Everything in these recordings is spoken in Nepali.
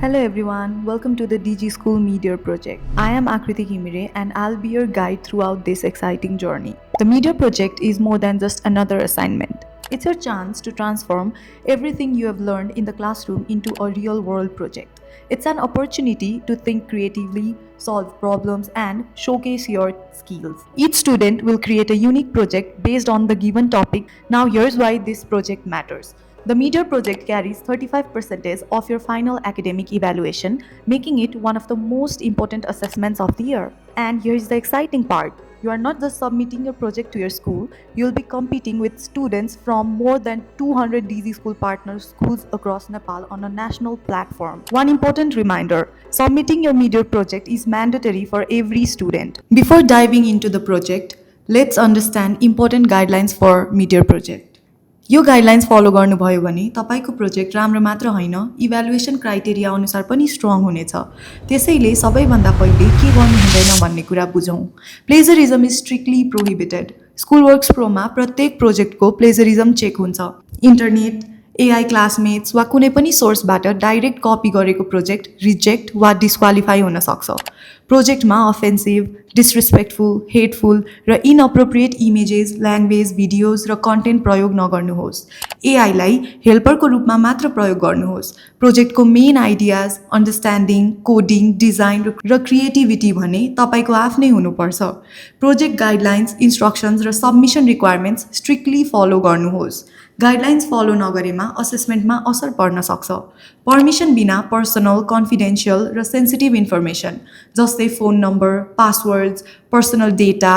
Hello everyone, welcome to the DG School Media Project. I am Akriti Himire and I'll be your guide throughout this exciting journey. The Media Project is more than just another assignment. It's your chance to transform everything you have learned in the classroom into a real world project. It's an opportunity to think creatively, solve problems, and showcase your skills. Each student will create a unique project based on the given topic. Now, here's why this project matters. The Meteor project carries 35% of your final academic evaluation, making it one of the most important assessments of the year. And here's the exciting part. You are not just submitting your project to your school, you'll be competing with students from more than 200 DZ School partner schools across Nepal on a national platform. One important reminder, submitting your Meteor project is mandatory for every student. Before diving into the project, let's understand important guidelines for Meteor project. यो गाइडलाइन्स फलो गर्नुभयो भने तपाईको प्रोजेक्ट राम्रो मात्र होइन इभ्यालुएसन क्राइटेरिया अनुसार पनि स्ट्रङ हुनेछ त्यसैले सबैभन्दा पहिले के गर्नु हुँदैन भन्ने कुरा बुझौँ प्लेजरिजम इज स्ट्रिक्टली प्रोहिबिटेड स्कुलवर्क्स प्रोमा प्रत्येक प्रोजेक्टको प्लेजरिजम चेक हुन्छ इन्टरनेट एआई क्लासमेट्स वा कुनै पनि सोर्सबाट डाइरेक्ट कपी गरेको प्रोजेक्ट रिजेक्ट वा डिस्क्वालिफाई हुन सक्छ प्रोजेक्टमा अफेन्सिभ डिसरेस्पेक्टफुल हेटफुल र इनअप्रोप्रिएट इमेजेस ल्याङ्ग्वेज भिडियोज र कन्टेन्ट प्रयोग नगर्नुहोस् एआईलाई हेल्परको रूपमा मात्र प्रयोग गर्नुहोस् प्रोजेक्टको main ideas understanding coding design र क्रिएटिभिटी भने तपाईँको आफ्नै हुनुपर्छ प्रोजेक्ट गाइडलाइन्स इन्स्ट्रक्सन्स र सबमिसन रिक्वायरमेन्ट्स स्ट्रिक्टली फलो गर्नुहोस् गाइडलाइन्स फलो नगरेमा असेसमेन्टमा असर पर्न सक्छ पर्मिसन बिना पर्सनल कन्फिडेन्सियल र सेन्सिटिभ इन्फर्मेसन जस्तै phone number passwords personal data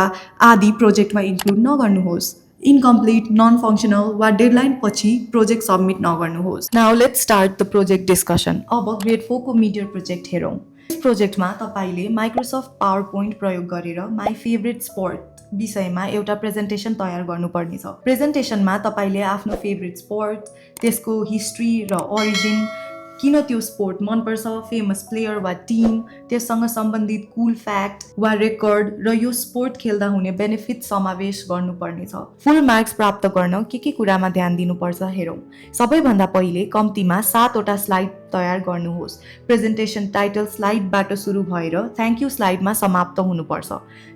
आदि प्रोजेक्टमा इन्क्लुड नगर्नुहोस् इनकम्प्लिट नन फङ्सनल वा डेडलाइन पछि प्रोजेक्ट सबमिट नगर्नुहोस् now let's start the project discussion अब ग्रेड 4 को मिडियर प्रोजेक्ट हेरौँ यस प्रोजेक्टमा तपाईँले माइक्रोसफ्ट पावर पोइन्ट प्रयोग गरेर माई फेभरेट स्पोर्ट विषयमा एउटा प्रेजेन्टेसन तयार गर्नुपर्नेछ प्रेजेन्टेसनमा तपाईँले आफ्नो फेभरेट स्पोर्ट त्यसको हिस्ट्री र ओरिजिन किन त्यो स्पोर्ट मनपर्छ फेमस प्लेयर वा टिम त्यससँग सम्बन्धित कुल फ्याक्ट वा रेकर्ड र यो स्पोर्ट खेल्दा हुने बेनिफिट समावेश गर्नुपर्नेछ फुल मार्क्स प्राप्त गर्न के कुरामा ध्यान दिनुपर्छ हेरौँ सबैभन्दा पहिले कम्तीमा 7 वटा स्लाइड तयार गर्नुहोस् प्रेजेन्टेसन टाइटल स्लाइडबाट सुरु भएर थ्याङ्क यू स्लाइडमा समाप्त हुनुपर्छ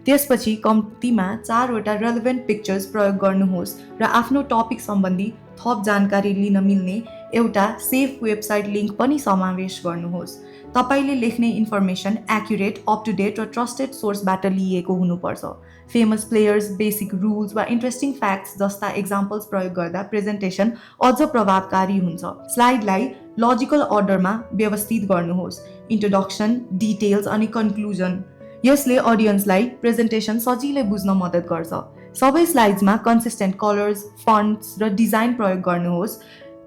त्यसपछि कम्तीमा 4 वटा रेलेभेन्ट पिक्चर्स प्रयोग गर्नुहोस् र आफ्नो टपिक सम्बन्धी थप जानकारी लिन मिल्ने एउटा सेफ वेबसाइट लिङ्क पनि समावेश गर्नुहोस् तपाईँले लेख्ने information accurate up to date र ट्रस्टेड सोर्सबाट लिएको हुनुपर्छ फेमस प्लेयर्स बेसिक रुल्स वा इन्ट्रेस्टिङ फ्याक्ट्स जस्ता इक्जाम्पल्स प्रयोग गर्दा प्रेजेन्टेसन अझ प्रभावकारी हुन्छ स्लाइडलाई लजिकल अर्डरमा व्यवस्थित गर्नुहोस् इन्ट्रोडक्सन डिटेल्स अनि कन्क्लुजन यसले अडियन्सलाई प्रेजेन्टेसन सजिलै बुझ्न मद्दत गर्छ सबै स्लाइड्समा कन्सिस्टेन्ट कलर्स फन्ट्स र डिजाइन प्रयोग गर्नुहोस्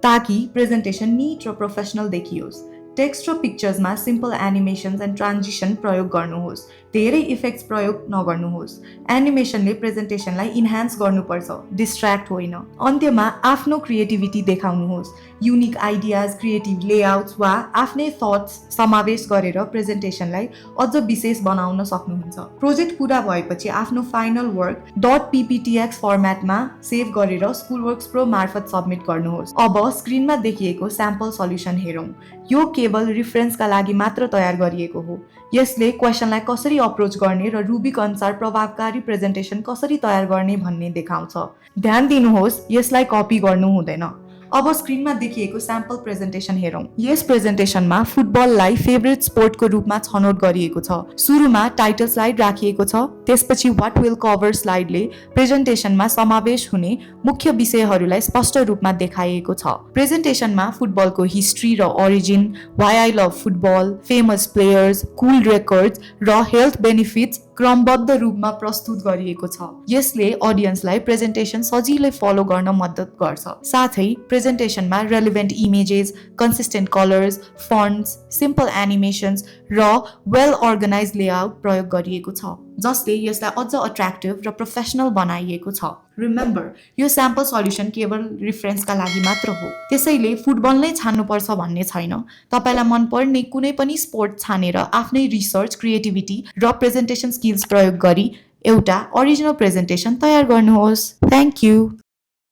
ताकि प्रेजेन्टेसन निट र प्रोफेसनल देखियोस् टेक्स्ट र पिक्चर्समा सिम्पल एनिमेसन्स एन्ड ट्रान्जिसन प्रयोग गर्नुहोस् धेरै इफेक्ट्स प्रयोग नगर्नुहोस् एनिमेसनले प्रेजेन्टेसनलाई इन्हान्स गर्नुपर्छ डिस्ट्र्याक्ट होइन अन्त्यमा आफ्नो क्रिएटिभिटी देखाउनुहोस् युनिक आइडियाज क्रिएटिभ लेआउट्स वा आफ्नै थट्स समावेश गरेर प्रेजेन्टेसनलाई अझ विशेष बनाउन सक्नुहुन्छ प्रोजेक्ट पुरा भएपछि आफ्नो फाइनल वर्क .pptx फर्मेटमा सेभ गरेर स्कुलवर्क्स प्रो मार्फत सबमिट गर्नुहोस् अब स्क्रिनमा देखिएको स्याम्पल सल्युसन हेरौँ यो केवल रिफरेन्सका लागि मात्र तयार गरिएको हो यसले क्वेसनलाई कसरी अप्रोच गर्ने र रुबिक अनुसार प्रभावकारी प्रेजेन्टेसन कसरी तयार गर्ने भन्ने देखाउँछ ध्यान दिनुहोस् यसलाई कपी गर्नु हुँदैन अब स्क्रिनमा देखिएको स्याम्पल प्रेजेन्टेसन हेरौँ यस प्रेजेन्टेसनमा फुटबललाई फेभरेट स्पोर्टको रूपमा छनौट गरिएको छ सुरुमा टाइटल स्लाइड राखिएको छ त्यसपछि व्हाट विल कभर स्लाइडले प्रेजेन्टेसनमा समावेश हुने मुख्य विषयहरूलाई स्पष्ट रूपमा देखाइएको छ प्रेजेन्टेसनमा फुटबलको हिस्ट्री र origin why I love football famous players cool records र हेल्थ बेनिफिट्स क्रमबद्ध रूपमा प्रस्तुत गरिएको छ यसले अडियन्सलाई प्रेजेन्टेसन सजिलै फलो गर्न मद्दत गर्छ साथै प्रेजेन्टेसनमा relevant images consistent colours fonts simple animations र वेल अर्गनाइज लेआउट प्रयोग गरिएको छ जसले यसलाई अझ अट्र्याक्टिभ र प्रोफेसनल बनाइएको छ रिमेम्बर यो स्याम्पल सल्युसन केवल रिफरेन्सका लागि मात्र हो त्यसैले फुटबल नै छान्नुपर्छ भन्ने छैन तपाईँलाई मनपर्ने कुनै पनि स्पोर्ट छानेर आफ्नै रिसर्च क्रिएटिभिटी र प्रेजेन्टेसन स्किल्स प्रयोग गरी एउटा ओरिजिनल प्रेजेन्टेसन तयार गर्नुहोस् थ्याङ्क यू